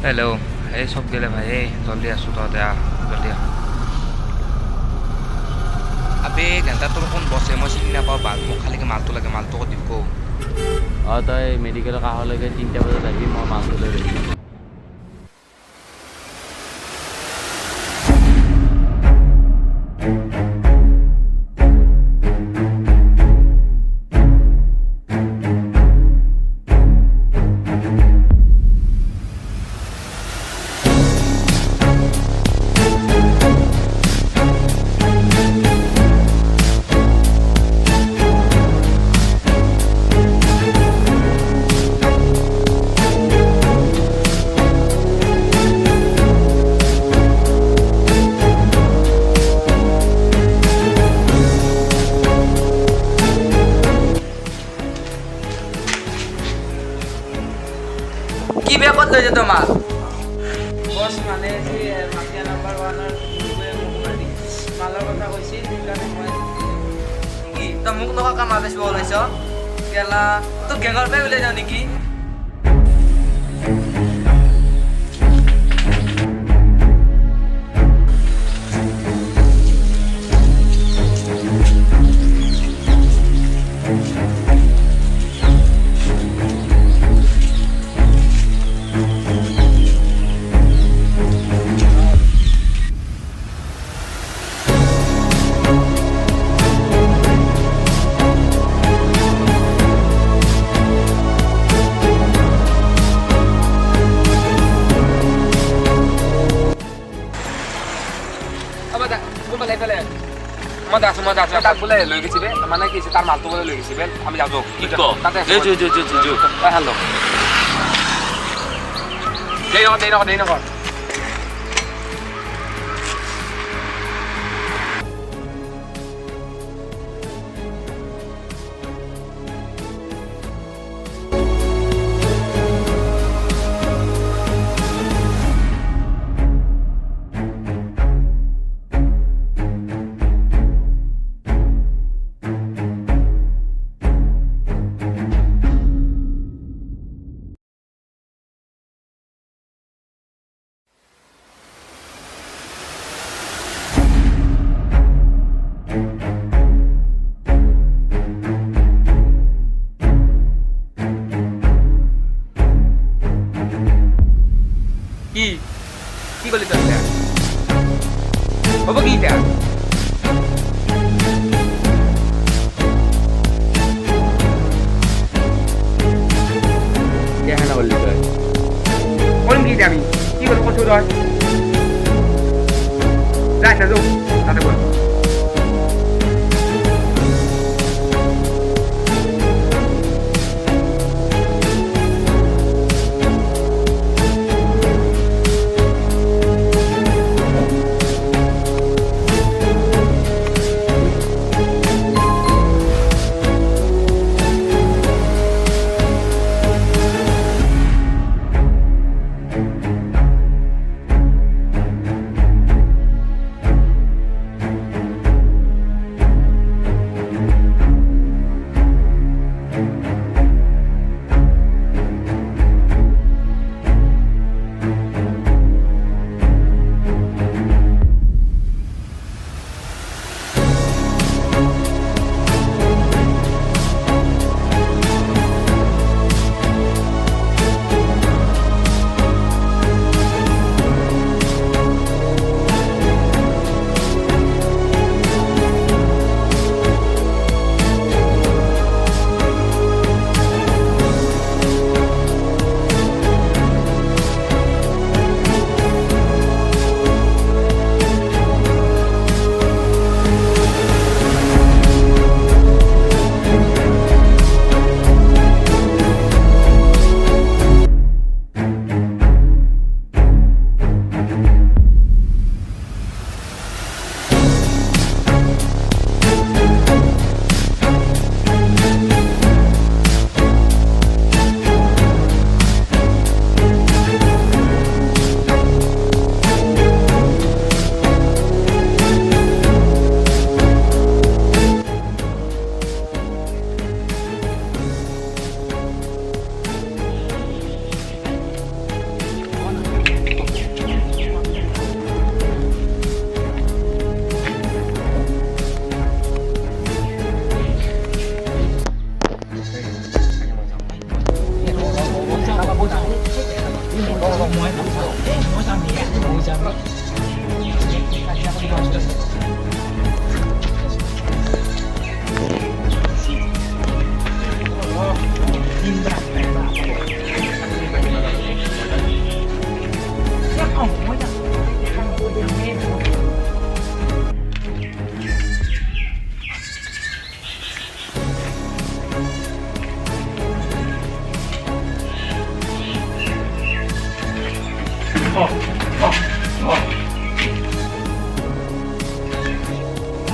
hello এই চব গেলে ভাই এই জলদি আসো তহঁতে আহ জলদি আহ আবে ঘণ্টা তোৰ কোন বছে মই চিনি নাপাওঁ বাঘ মোক খালিকে মালটো লাগে মালটো ক'ত দিব তই মেডিকেলৰ কাষলৈকে 3টা বজাত আহিবি মই মালটো লৈ ৰখি আছোঁ কি বেকত লৈ যেত মাল বছ মানে যে মাফিয়া নাম্বাৰ 1 মালৰ কথা কৈছিল সেইকাৰণে মই কি তই মোক নককা মাল বেচিব ওলাইছ কেলা তোৰ গেঙৰ পৰাই ওলাই যাওঁ নেকি মই দাসো তাক বোলে লৈ গৈছিবে মানে কি তাৰ মালটো বোলে লৈ গৈছিবে আমি যাওঁ তাতে হেল্ল' দেৰি নকৰ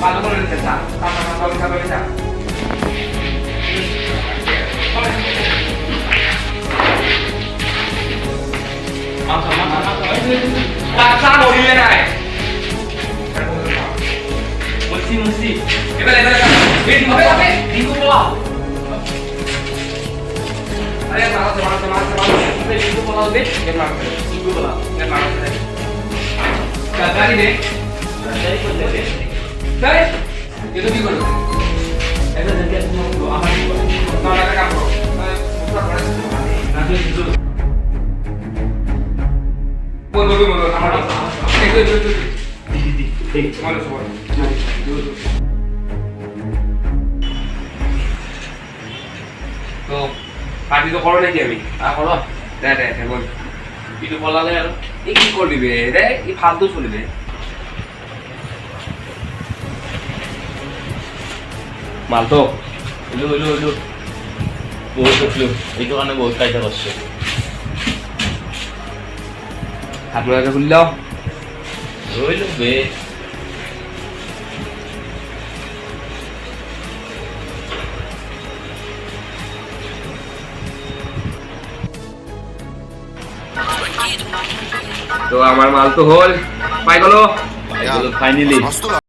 মালটো কোনে দিছে চা চা চা নড়িলে নাই মুসি এবারে ডিঙ্গু পোলাও আরে মারো ডিঙ্গু পোলাও দে ডিঙ্গু পোলাও গাড়ি দে গাড়ি করতে দে গাড়ি এটা কি করবে এটা দেখে আমার না না কাম করো মুখটা করে না দিও বলো আমার এই মানো সবাই তো পার্টি তো করো নাকি আমি করো দে বল কিছু বলালে আর এই কি করবি রে এই ফালতু চলিবে মালটো ইলো বহুত উঠলো এইটো কাৰণে বহুত কাইজা কৰছে হাতলাকে খুললাও ৰইলো বে তো আমাৰ মাল তো হল পাই গেল ফাইনালি Hasta la